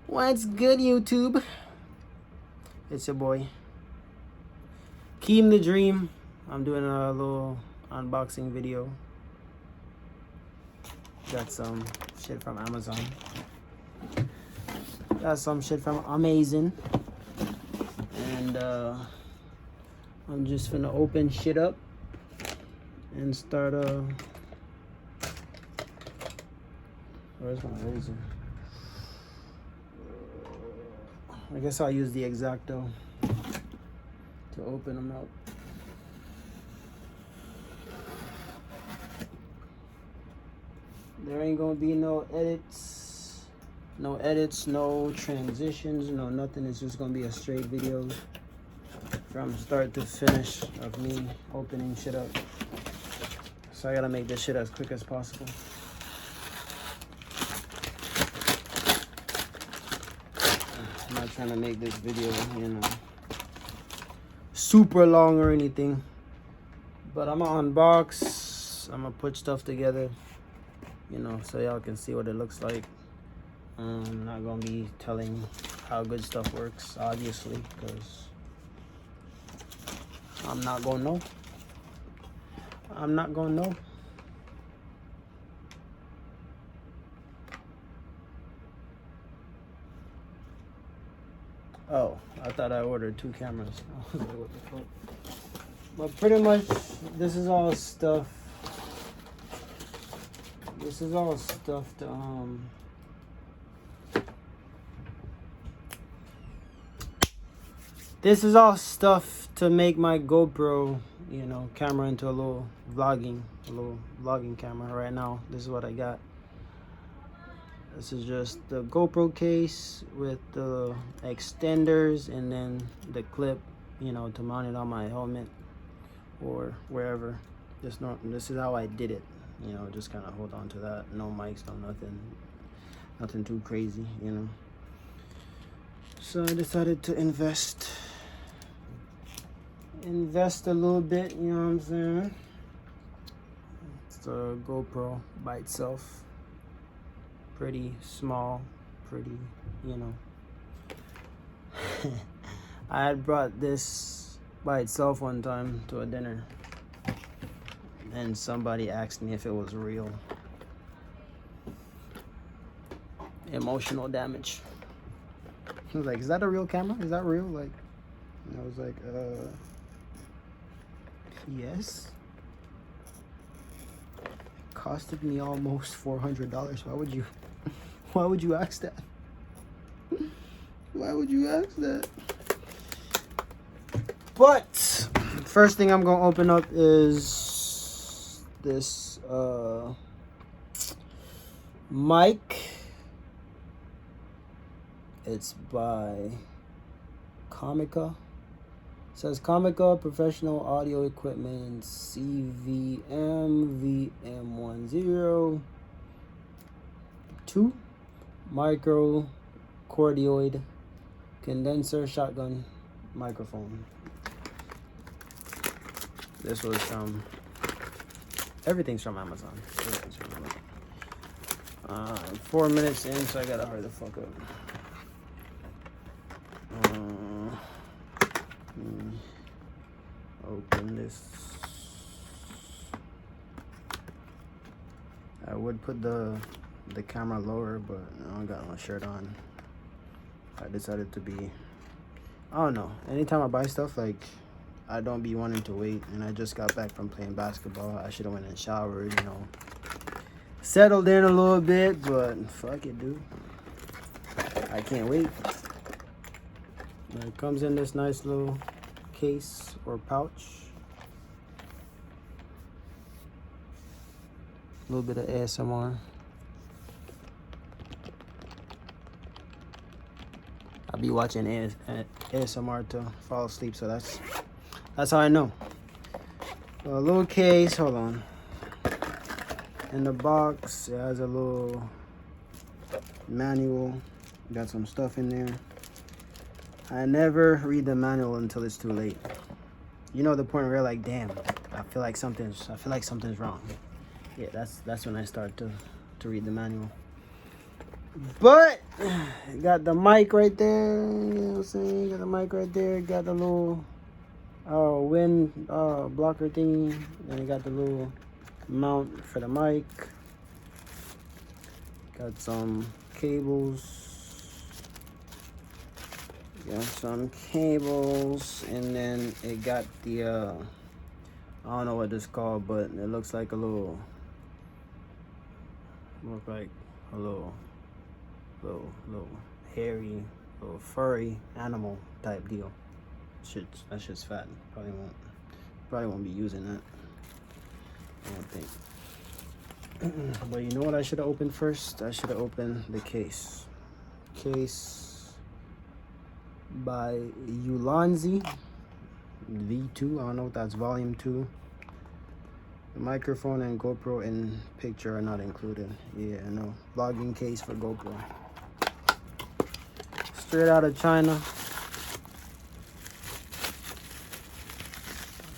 What's good, YouTube? It's your boy, Keem the Dream. I'm doing a little unboxing video. Got some shit from Amazon. Got some shit from Amazon. And I'm just finna open shit up and start where's my razor? I guess I'll use the X-Acto to open them up. There ain't gonna be no edits, no transitions, no nothing. It's just gonna be a straight video from start to finish of me opening shit up. So I gotta make this shit as quick as possible. I'm not trying to make this video, super long or anything. But I'm gonna unbox, I'm gonna put stuff together, so y'all can see what it looks like. I'm not gonna be telling how good stuff works, obviously, because I'm not gonna know. Oh, I thought I ordered 2 cameras. I was like, what the fuck? But pretty much, this is all stuff. This is all stuff to make my GoPro, camera into a little vlogging camera. Right now, this is what I got. This is just the GoPro case with the extenders and then the clip, to mount it on my helmet or wherever. This is how I did it. Just kind of hold on to that. No mics, no nothing too crazy, So I decided to invest a little bit, you know what I'm saying? It's the GoPro by itself. Pretty small, pretty, I had brought this by itself one time to a dinner, and somebody asked me if it was real. Emotional damage. He was like, is that a real camera? Is that real? Like, and I was like, yes. It costed me almost $400. Why would you ask that? Why would you ask that? But first thing I'm gonna open up is this mic. It's by Comica. It says Comica Professional Audio Equipment CVM VM10 micro cordioid condenser shotgun microphone. This was from, everything's from Amazon. 4 minutes in, so I gotta hurry the fuck up. Open this. I would put the camera lower, but I don't got my shirt on. I decided to be, I don't know, anytime I buy stuff, like, I don't be wanting to wait, and I just got back from playing basketball. I should have went and showered, settled in a little bit, but fuck it, dude. I can't wait. It comes in this nice little case or pouch. A little bit of ASMR. I'll be watching ASMR to fall asleep, so that's how I know. A little case, hold on. In the box, it has a little manual. Got some stuff in there. I never read the manual until it's too late. The point where you're like, damn, I feel like something's wrong. Yeah, that's when I start to read the manual. But got the mic right there. You know what I'm saying? Got the mic right there. Got the little wind blocker thingy. Then you got the little mount for the mic. Got some cables. Got some cables, and then it got the I don't know what this is called, but it looks like a little little hairy, little furry animal type deal. That shit's fat. Probably won't be using that, I don't think. But you know what I should have opened first? I should have opened the case. Case by Ulanzi V2. I don't know what that's, volume 2. The microphone and GoPro in picture are not included. Yeah, no. Vlogging case for GoPro. Straight out of China.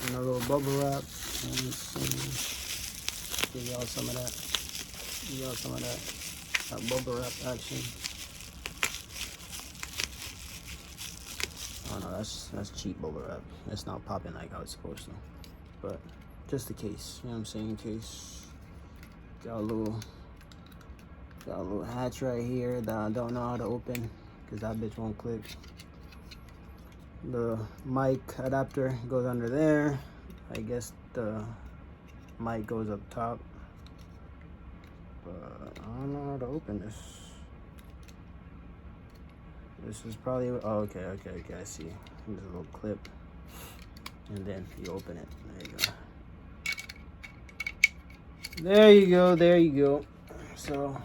And a little bubble wrap. Give y'all some of that. Give y'all some of that bubble wrap action. Oh no, that's cheap bubble wrap. It's not popping like how it's supposed to. But just the case, you know what I'm saying? In case. Got a little hatch right here that I don't know how to open because that bitch won't click. The mic adapter goes under there. I guess the mic goes up top. But I don't know how to open this. This is probably, oh, okay, I see. There's a little clip. And then you open it. There you go. There you go. So,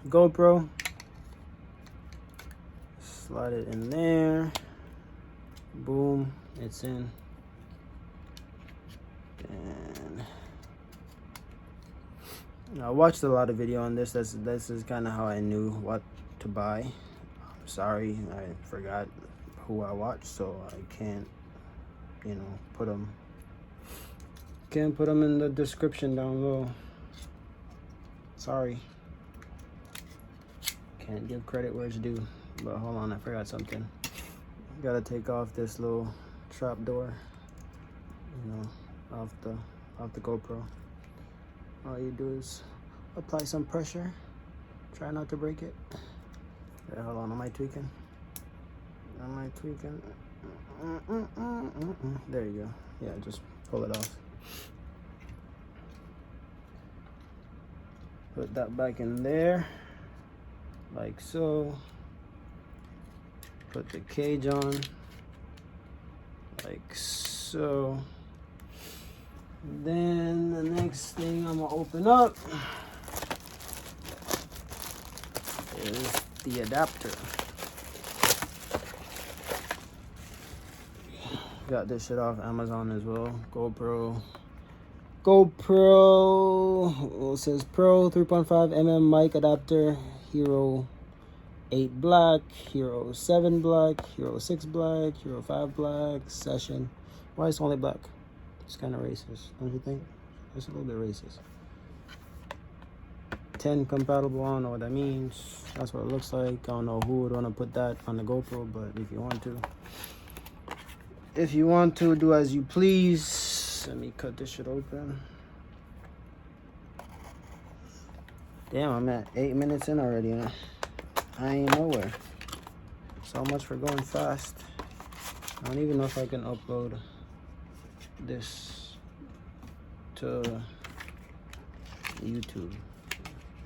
GoPro. Slide it in there. Boom. It's in. And I watched a lot of video on this. This is kind of how I knew what to buy. I'm sorry, I forgot who I watched, so I can't, you know, put them in the description down below. Sorry. Can't give credit where it's due. But hold on, I forgot something. Gotta take off this little trap door, you know, off the GoPro. All you do is apply some pressure. Try not to break it. Yeah, hold on, am I tweaking? There you go. Yeah, just pull it off. Put that back in there, like so. Put the cage on, like so. Then the next thing I'm gonna open up is the adapter. Got this shit off Amazon as well. GoPro. It says Pro 3.5mm mic adapter. Hero 8 black, Hero 7 black, Hero 6 black, Hero 5 black, Session. Why is it only black? It's kind of racist, don't you think? It's a little bit racist. 10 compatible, I don't know what that means. That's what it looks like. I don't know who would want to put that on the GoPro, but if you want to. If you want to, do as you please. Let me cut this shit open. Damn, I'm at 8 minutes in already. Huh? I ain't nowhere. So much for going fast. I don't even know if I can upload this to YouTube.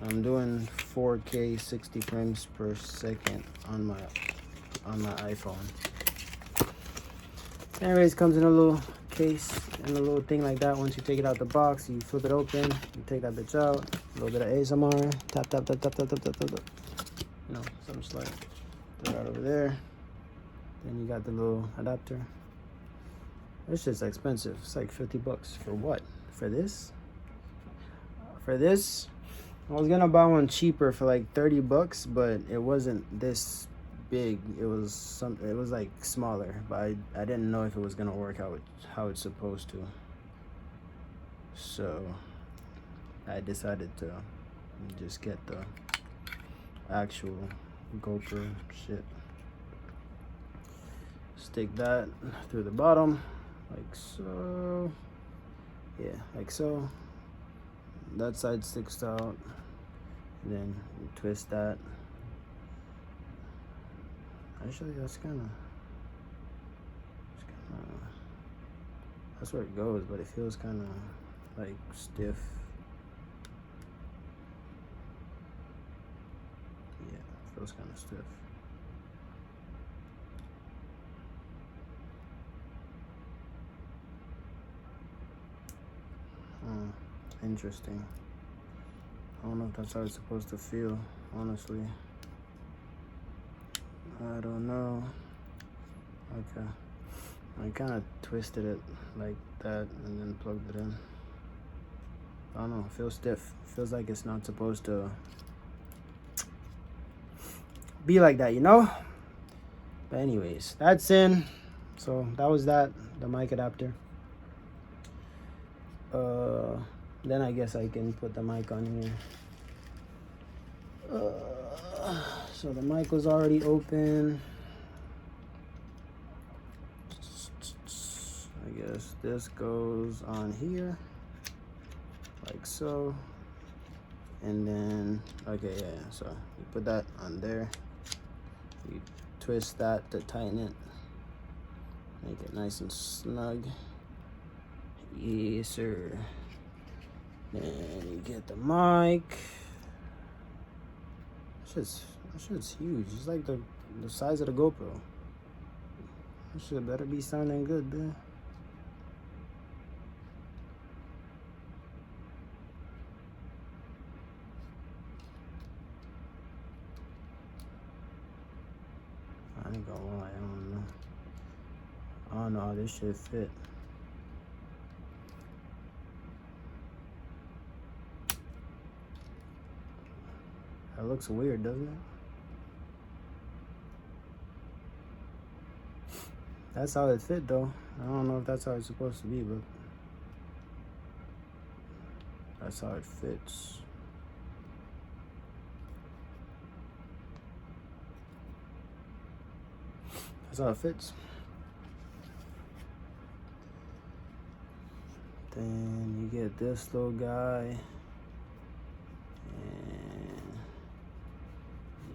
I'm doing 4K 60 frames per second on my iPhone. Anyways, comes in a little case and a little thing like that. Once you take it out the box, you flip it open, you take that bitch out. A little bit of ASMR. Tap, tap, tap, tap, tap, tap, tap, tap. You know, something just like throw it over there. Then you got the little adapter. This shit's expensive. It's like 50 bucks. For what? For this? For this? I was gonna buy one cheaper for like 30 bucks, but it wasn't this big. It was like smaller, but I didn't know if it was gonna work how it's supposed to. So I decided to just get the actual GoPro shit. Stick that through the bottom, like so. Yeah, like so. That side sticks out, and then you twist that. Actually, that's where it goes, but it feels kind of like stiff. Yeah, it feels kind of stiff. Interesting. I don't know if that's how it's supposed to feel, honestly. I don't know. Okay. I kind of twisted it like that and then plugged it in. I don't know, it feels stiff. It feels like it's not supposed to be like that, you know? But anyways, that's in. So that was that, the mic adapter. Then I guess I can put the mic on here. So the mic was already open. I guess this goes on here, like so. And then, okay, yeah, so you put that on there. You twist that to tighten it. Make it nice and snug. Yes, sir. Then you get the mic. That shit's huge. It's like the size of the GoPro. That shit better be sounding good, man. I ain't gonna lie, I don't know. I don't know how this shit fit. That looks weird, doesn't it? That's how it fit, though. I don't know if that's how it's supposed to be, but that's how it fits. That's how it fits. Then you get this little guy, and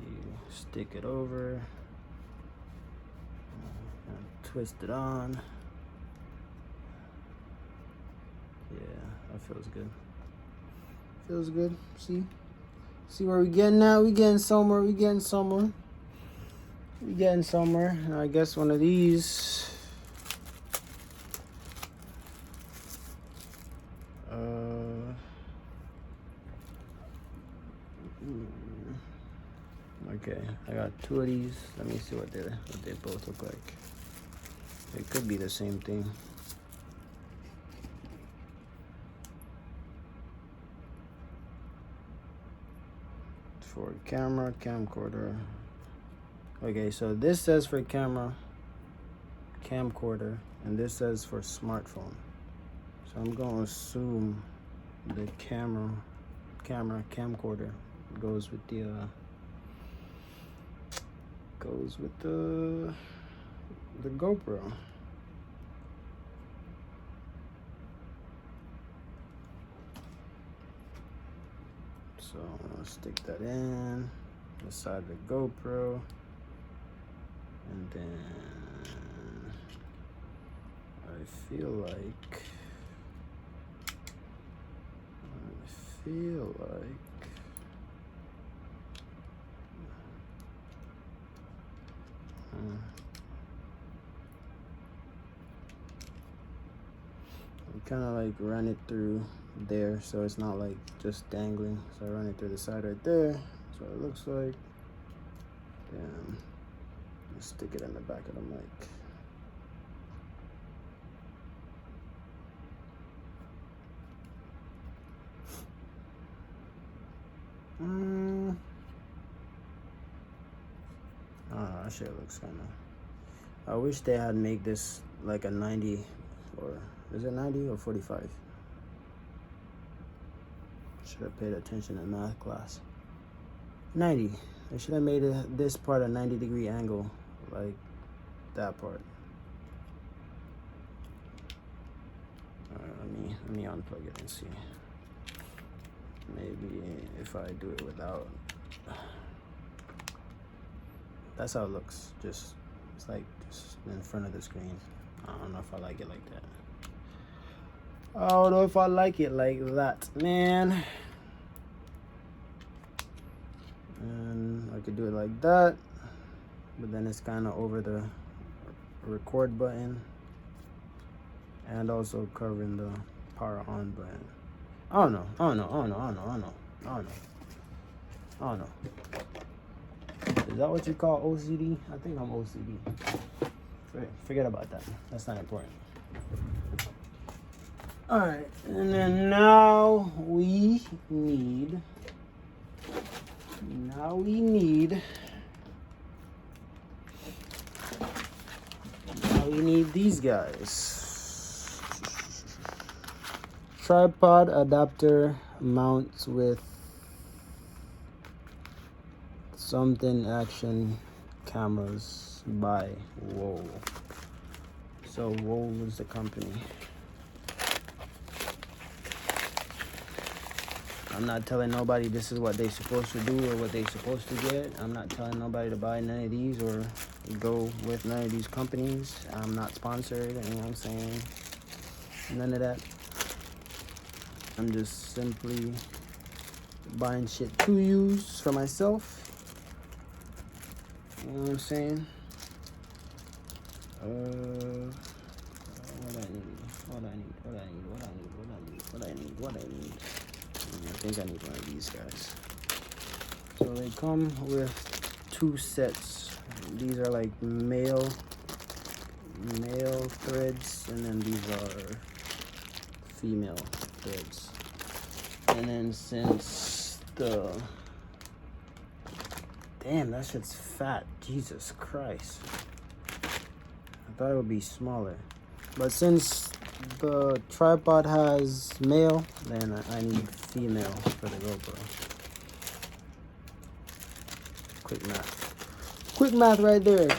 you stick it over, and twist it on. Yeah, that feels good. Feels good. See where we getting at? We getting somewhere. We getting somewhere. We getting somewhere. And I guess one of these. Okay, I got two of these. Let me see what they both look like. It could be the same thing. For camera, camcorder. Okay, so this says for camera, camcorder, and this says for smartphone. So I'm gonna assume the camera, camcorder goes with the GoPro. So I'm gonna stick that in the side of the GoPro, and then I feel like kind of like run it through there, so it's not like just dangling. So I run it through the side right there. That's what it looks like. Then stick it in the back of the mic. That shit looks kind of. I wish they had make this like a 90, or is it 90 or 45? Should have paid attention in math class. 90. They should have made this part a 90-degree angle, like that part. Let me unplug it and see. Maybe if I do it without. That's how it looks. It's like just in front of the screen. I don't know if I like it like that. I don't know if I like it like that, man. And I could do it like that, but then it's kind of over the record button and also covering the power on button. I don't know. Is that what you call OCD? I think I'm OCD. Forget about that. That's not important. All right, and then now we need these guys. Tripod adapter mounts with something action cameras by Whoa. So Whoa is the company. I'm not telling nobody this is what they're supposed to do or what they're supposed to get. I'm not telling nobody to buy none of these or go with none of these companies. I'm not sponsored, you know what I'm saying? None of that. I'm just simply buying shit to use for myself. You know what I'm saying? What I need. I think I need one of these guys. So they come with 2 sets. These are like male threads, and then these are female threads. And then since damn, that shit's fat. Jesus Christ. I thought it would be smaller. But since the tripod has male, then I need female for the GoPro. Quick math right there.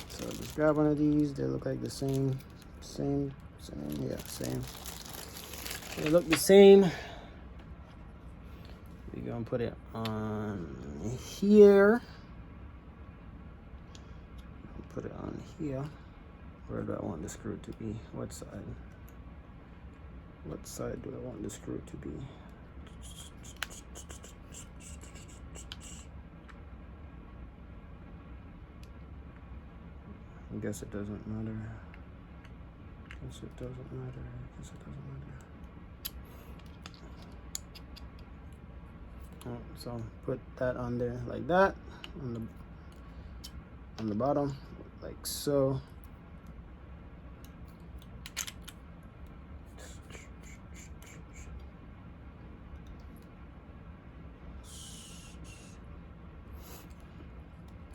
So just grab one of these. They look like the same. Yeah, same. They look the same. We're gonna put it on here. Put it on here. Where do I want the screw to be? What side? What side do I want the screw to be? I guess it doesn't matter. So put that on there like that, on the bottom, like so.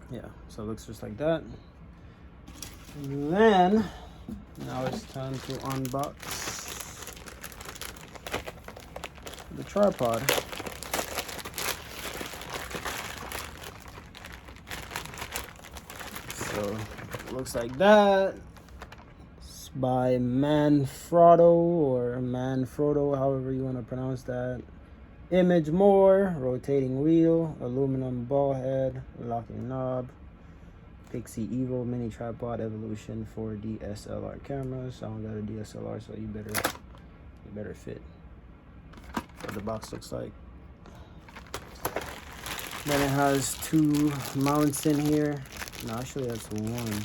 Yeah, so it looks just like that. And then now it's time to unbox the tripod. So it looks like that. It's by Manfrotto, however you want to pronounce that. Image more, rotating wheel, aluminum ball head, locking knob, Pixie Evo mini tripod evolution for DSLR cameras. I don't got a DSLR, so you better fit. What the box looks like. Then it has 2 mounts in here. No, actually that's one.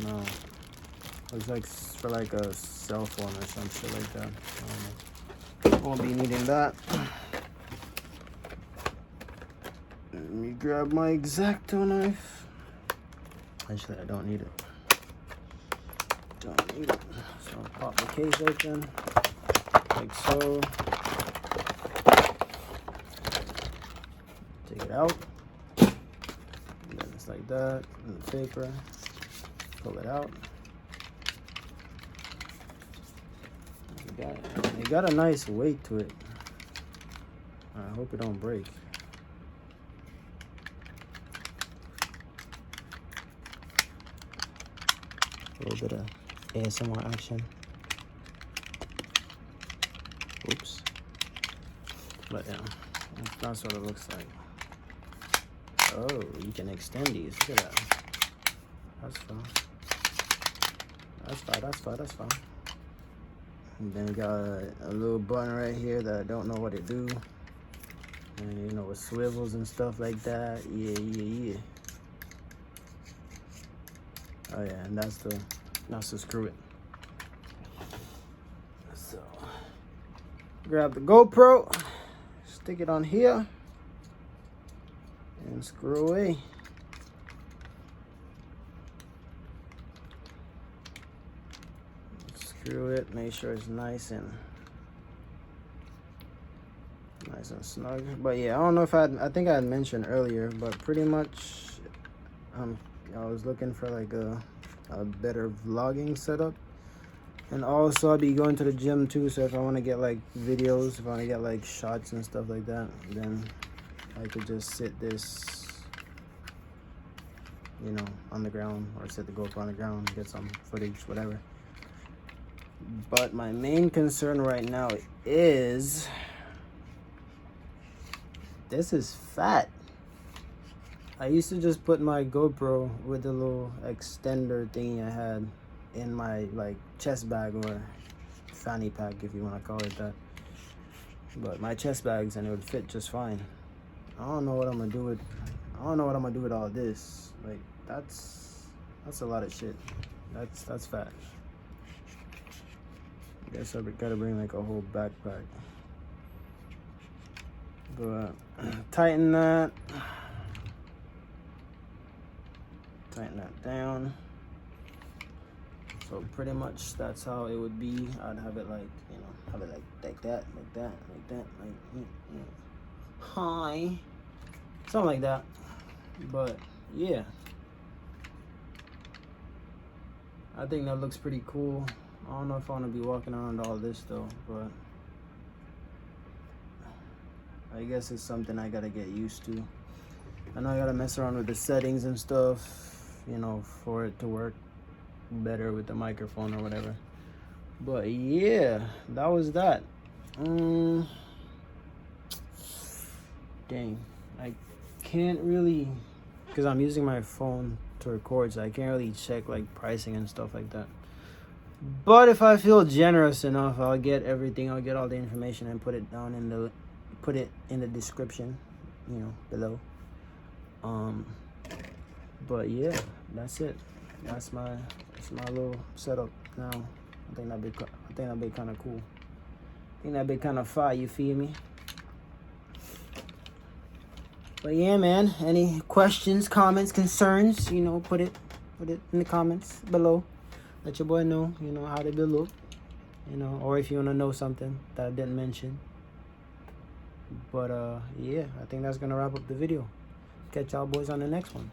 No. Looks like for like a cell phone or some shit like that. Won't be needing that. Let me grab my X-Acto knife. Actually, I don't need it. So pop the case open, like so. Take it out. And then it's like that. And the paper. Pull it out. It got a nice weight to it. I I hope it don't break. A little bit of ASMR action. Oops. But yeah, that's what it looks like. Oh, you can extend these. Look at that. That's fine. That's fine. And then we got a little button right here that I don't know what it do. And you know, with swivels and stuff like that. Yeah. Oh yeah, and that's to screw it. So grab the GoPro, stick it on here, and screw away. Screw it, make sure it's nice and snug. But yeah, I don't know if I think I had mentioned earlier, but pretty much I was looking for like a better vlogging setup, and also I'll be going to the gym too, so if I want to get like videos, if I want to get like shots and stuff like that, then I could just sit this, you know, on the ground, or set the GoPro on the ground, get some footage, whatever. But my main concern right now is this is fat. I used to just put my GoPro with the little extender thingy I had in my like chest bag, or fanny pack if you want to call it that. But my chest bags, and it would fit just fine. I don't know what I'm gonna do with all this. Like that's a lot of shit. That's fat. I guess I gotta bring like a whole backpack. But tighten that down. So pretty much that's how it would be. I'd have it like, you know, have it like that, hi, something like that. But yeah, I think that looks pretty cool. I don't know if I want to be walking around all this though, but I guess it's something I gotta get used to. I know I gotta mess around with the settings and stuff, you know, for it to work better with the microphone or whatever. But yeah, that was that. Dang, I can't really, because I'm using my phone to record, so I can't really check like pricing and stuff like that. But if I feel generous enough, I'll get everything. I'll get all the information and put it in the description, you know, below. But yeah, that's it. That's my little setup now. I think that'd be kind of cool. I think that'd be kind of fire. You feel me? But yeah, man. Any questions, comments, concerns? You know, put it in the comments below. Let your boy know, you know, how they look. You know, or if you wanna know something that I didn't mention. But yeah, I think that's gonna wrap up the video. Catch y'all boys on the next one.